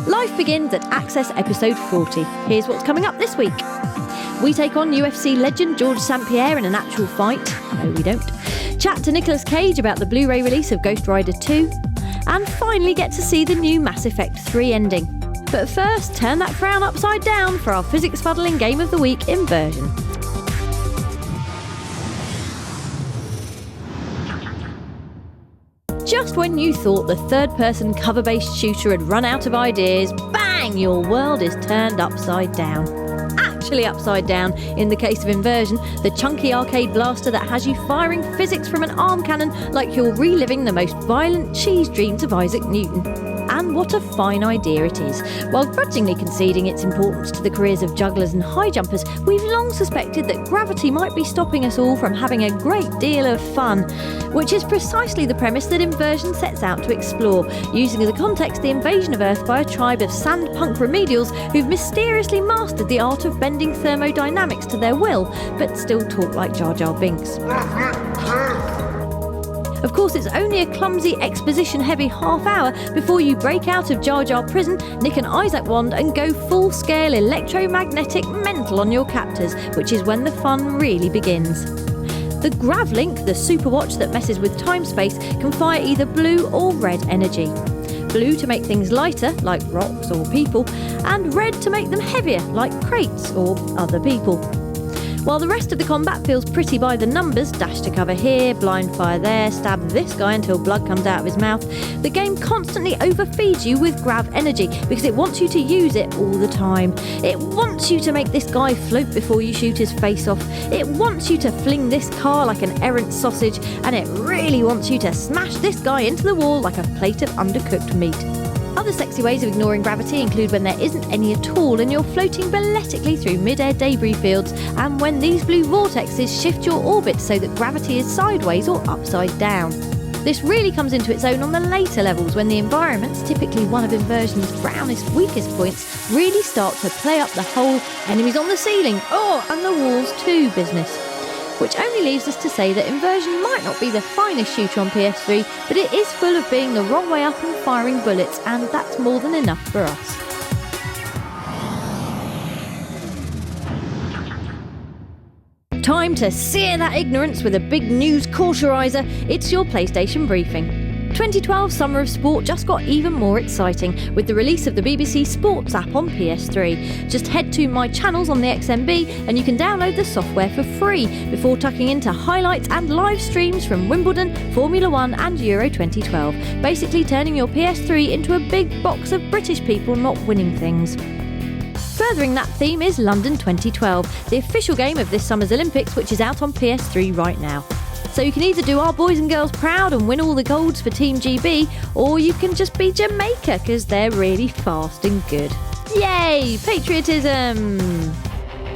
Life begins at Access episode 40. Here's what's coming up this week. We take on UFC legend George St. Pierre in an actual fight. No, we don't. Chat to Nicolas Cage about the Blu-ray release of Ghost Rider 2. And finally get to see the new Mass Effect 3 ending. But first, turn that frown upside down for our physics-fuddling game of the week, Inversion. Just when you thought the third-person cover-based shooter had run out of ideas, bang, your world is turned upside down. Actually upside down in the case of Inversion, the chunky arcade blaster that has you firing physics from an arm cannon like you're reliving the most violent cheese dreams of Isaac Newton. And what a fine idea it is. While grudgingly conceding its importance to the careers of jugglers and high jumpers, we've long suspected that gravity might be stopping us all from having a great deal of fun, which is precisely the premise that Inversion sets out to explore, using as a context the invasion of Earth by a tribe of sandpunk remedials who've mysteriously mastered the art of bending thermodynamics to their will, but still talk like Jar Jar Binks. Of course, it's only a clumsy, exposition-heavy half hour before you break out of Jar Jar prison, nick an Isaac wand and go full-scale electromagnetic mental on your captors, which is when the fun really begins. The Gravlink, the superwatch that messes with time-space, can fire either blue or red energy. Blue to make things lighter, like rocks or people, and red to make them heavier, like crates or other people. While the rest of the combat feels pretty by the numbers, dash to cover here, blind fire there, stab this guy until blood comes out of his mouth, the game constantly overfeeds you with grav energy because it wants you to use it all the time. It wants you to make this guy float before you shoot his face off. It wants you to fling this car like an errant sausage, and it really wants you to smash this guy into the wall like a plate of undercooked meat. Other sexy ways of ignoring gravity include when there isn't any at all and you're floating balletically through mid-air debris fields, and when these blue vortexes shift your orbit so that gravity is sideways or upside down. This really comes into its own on the later levels when the environments, typically one of Inversion's brownest, weakest points, really start to play up the whole enemies on the ceiling, and the walls too business. Which only leaves us to say that Inversion might not be the finest shooter on PS3, but it is full of being the wrong way up and firing bullets, and that's more than enough for us. Time to sear that ignorance with a big news cauterizer. It's your PlayStation briefing. 2012 Summer of Sport just got even more exciting with the release of the BBC Sports app on PS3. Just head to My Channels on the XMB and you can download the software for free before tucking into highlights and live streams from Wimbledon, Formula 1 and Euro 2012, basically turning your PS3 into a big box of British people not winning things. Furthering that theme is London 2012, the official game of this summer's Olympics, which is out on PS3 right now. So you can either do our boys and girls proud and win all the golds for Team GB, or you can just be Jamaica because they're really fast and good. Yay! Patriotism!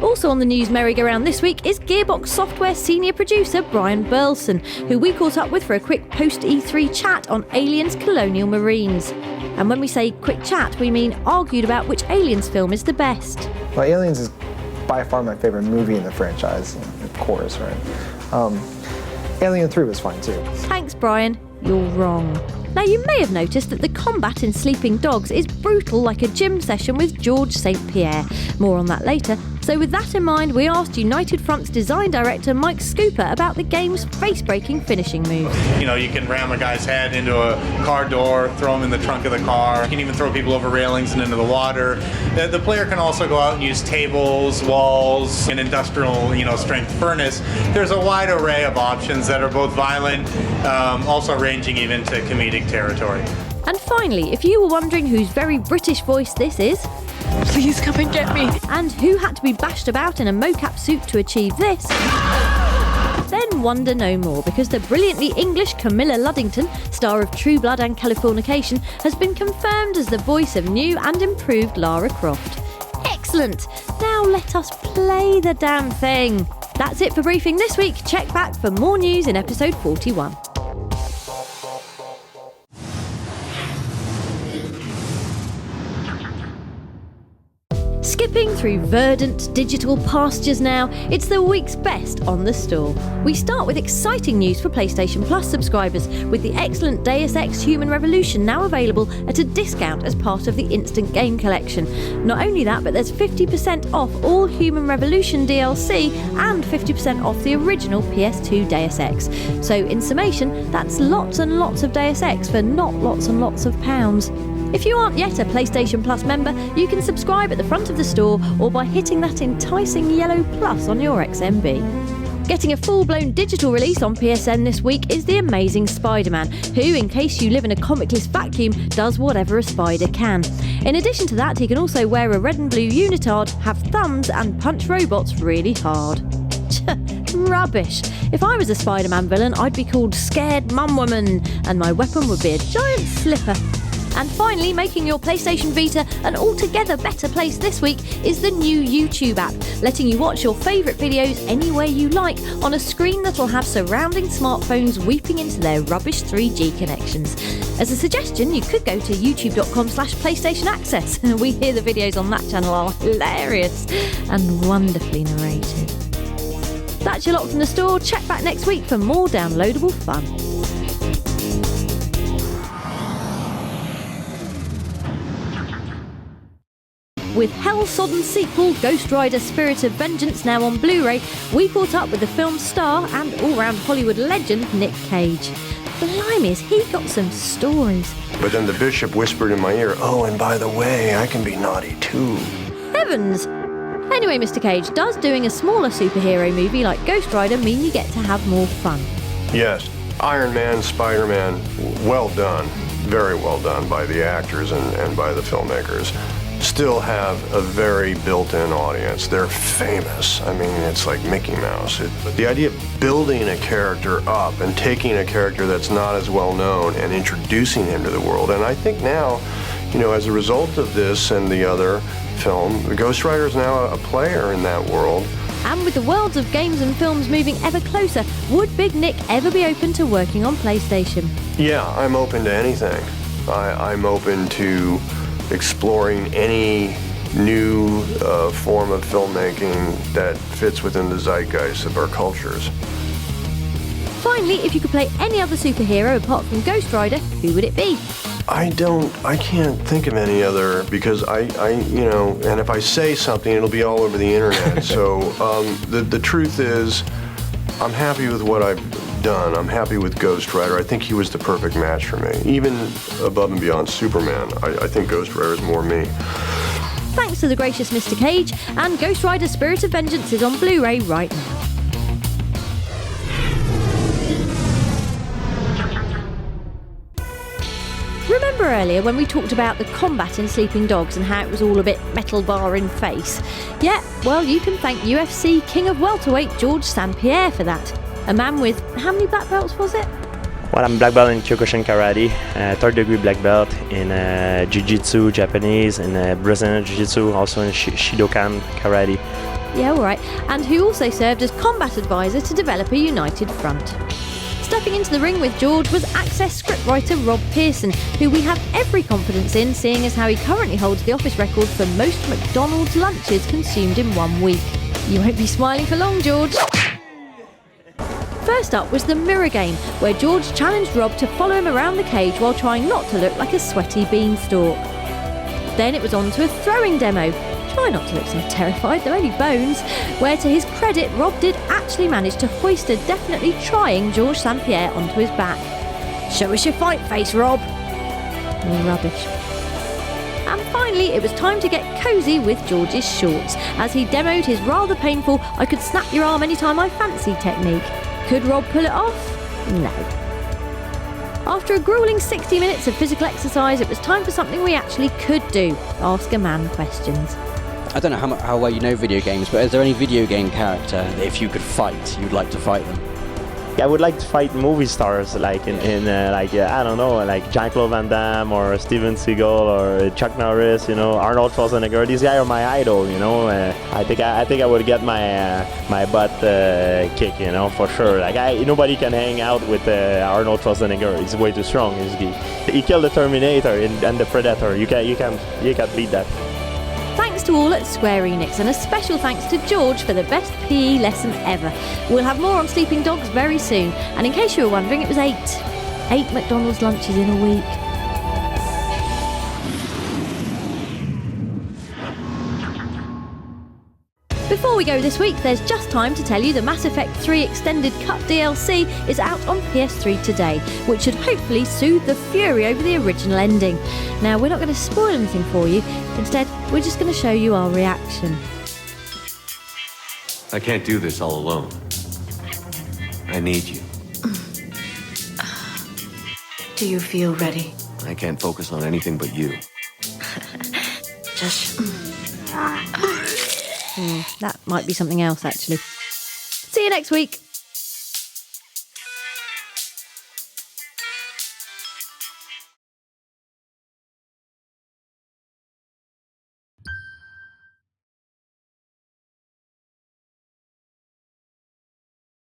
Also on the news merry-go-round this week is Gearbox Software senior producer Brian Burleson, who we caught up with for a quick post-E3 chat on Aliens Colonial Marines. And when we say quick chat, we mean argued about which Aliens film is the best. Well, Aliens is by far my favorite movie in the franchise, of course, right? Alien 3 was fine too. Thanks, Brian. You're wrong. Now, you may have noticed that the combat in Sleeping Dogs is brutal like a gym session with George St. Pierre. More on that later. So with that in mind, we asked United Front's design director Mike Scooper about the game's face-breaking finishing moves. You know, you can ram a guy's head into a car door, throw him in the trunk of the car. You can even throw people over railings and into the water. The player can also go out and use tables, walls, an industrial, strength furnace. There's a wide array of options that are both violent, also ranging even to comedic territory. And finally, if you were wondering whose very British voice this is, please come and get me, and who had to be bashed about in a mocap suit to achieve this, then wonder no more, because the brilliantly English Camilla Luddington, star of True Blood and Californication, has been confirmed as the voice of new and improved Lara Croft. Excellent! Now let us play the damn thing. That's it for briefing this week. Check back for more news in episode 41. Skip Zipping through verdant digital pastures now, it's the week's best on the store. We start with exciting news for PlayStation Plus subscribers, with the excellent Deus Ex Human Revolution now available at a discount as part of the Instant Game Collection. Not only that, but there's 50% off all Human Revolution DLC and 50% off the original PS2 Deus Ex. So in summation, that's lots and lots of Deus Ex for not lots and lots of pounds. If you aren't yet a PlayStation Plus member, you can subscribe at the front of the store or by hitting that enticing yellow plus on your XMB. Getting a full-blown digital release on PSN this week is The Amazing Spider-Man, who, in case you live in a comicless vacuum, does whatever a spider can. In addition to that, he can also wear a red and blue unitard, have thumbs and punch robots really hard. Rubbish. If I was a Spider-Man villain, I'd be called Scared Mum Woman, and my weapon would be a giant slipper. And finally, making your PlayStation Vita an altogether better place this week is the new YouTube app, letting you watch your favourite videos anywhere you like on a screen that'll have surrounding smartphones weeping into their rubbish 3G connections. As a suggestion, you could go to youtube.com/PlayStation Access. We hear the videos on that channel are hilarious and wonderfully narrated. That's your lot from the store. Check back next week for more downloadable fun. With hell-sodden sequel Ghost Rider Spirit of Vengeance now on Blu-ray, we caught up with the film's star and all-round Hollywood legend Nick Cage. Blimey, has he got some stories. But then the bishop whispered in my ear, "Oh, and by the way, I can be naughty too." Heavens! Anyway, Mr. Cage, does doing a smaller superhero movie like Ghost Rider mean you get to have more fun? Yes, Iron Man, Spider-Man, well done, very well done by the actors and by the filmmakers. Still have a very built-in audience. They're famous. I mean, it's like Mickey Mouse. But the idea of building a character up and taking a character that's not as well known and introducing him to the world. And I think now, you know, as a result of this and the other film, the Ghost Rider is now a player in that world. And with the worlds of games and films moving ever closer, would Big Nick ever be open to working on PlayStation? Yeah, I'm open to anything. I'm open to exploring any new form of filmmaking that fits within the zeitgeist of our cultures. Finally, if you could play any other superhero apart from Ghost Rider, who would it be? I can't think of any other because you know, and if I say something, it'll be all over the internet. So the truth is, I'm happy with what I've done. I'm happy with Ghost Rider. I think he was the perfect match for me. Even above and beyond Superman, I think Ghost Rider is more me. Thanks to the gracious Mr. Cage, and Ghost Rider Spirit of Vengeance is on Blu-ray right now. Remember earlier when we talked about the combat in Sleeping Dogs and how it was all a bit metal bar in face? Yeah, well, you can thank UFC King of Welterweight George St. Pierre for that. A man with, how many black belts was it? Well, I'm black belt in Kyokushin Karate, third degree black belt in Jiu-Jitsu, Japanese, and Brazilian Jiu-Jitsu, also in Shidokan Karate. Yeah, all right. And who also served as combat advisor to develop a united front. Stepping into the ring with George was Access scriptwriter Rob Pearson, who we have every confidence in, seeing as how he currently holds the office record for most McDonald's lunches consumed in 1 week. You won't be smiling for long, George. First up was the mirror game, where George challenged Rob to follow him around the cage while trying not to look like a sweaty beanstalk. Then it was on to a throwing demo. Try not to look so terrified, they're only bones, where to his credit, Rob did actually manage to hoist a definitely trying George St. Pierre onto his back. Show us your fight face, Rob. Rubbish. And finally, it was time to get cosy with George's shorts, as he demoed his rather painful I could snap your arm anytime I fancy technique. Could Rob pull it off? No. After a gruelling 60 minutes of physical exercise, it was time for something we actually could do, ask a man questions. I don't know how well you know video games, but is there any video game character that if you could fight, you'd like to fight them? Yeah, I would like to fight movie stars like I don't know, like Jean-Claude Van Damme or Steven Seagal or Chuck Norris, you know, Arnold Schwarzenegger. These guys are my idol, you know. I think I would get my butt kicked, you know, for sure. Like nobody can hang out with Arnold Schwarzenegger. He's way too strong. He killed the Terminator and the Predator. You can't beat that. Thanks to all at Square Enix, and a special thanks to George for the best PE lesson ever. We'll have more on sleeping dogs very soon, and in case you were wondering, it was 8 McDonald's lunches in a week. Before we go this week, there's just time to tell you the Mass Effect 3 Extended Cut DLC is out on PS3 today, which should hopefully soothe the fury over the original ending. Now, we're not going to spoil anything for you. Instead, we're just going to show you our reaction. I can't do this all alone. I need you. Do you feel ready? I can't focus on anything but you. Just... That might be something else, actually. See you next week.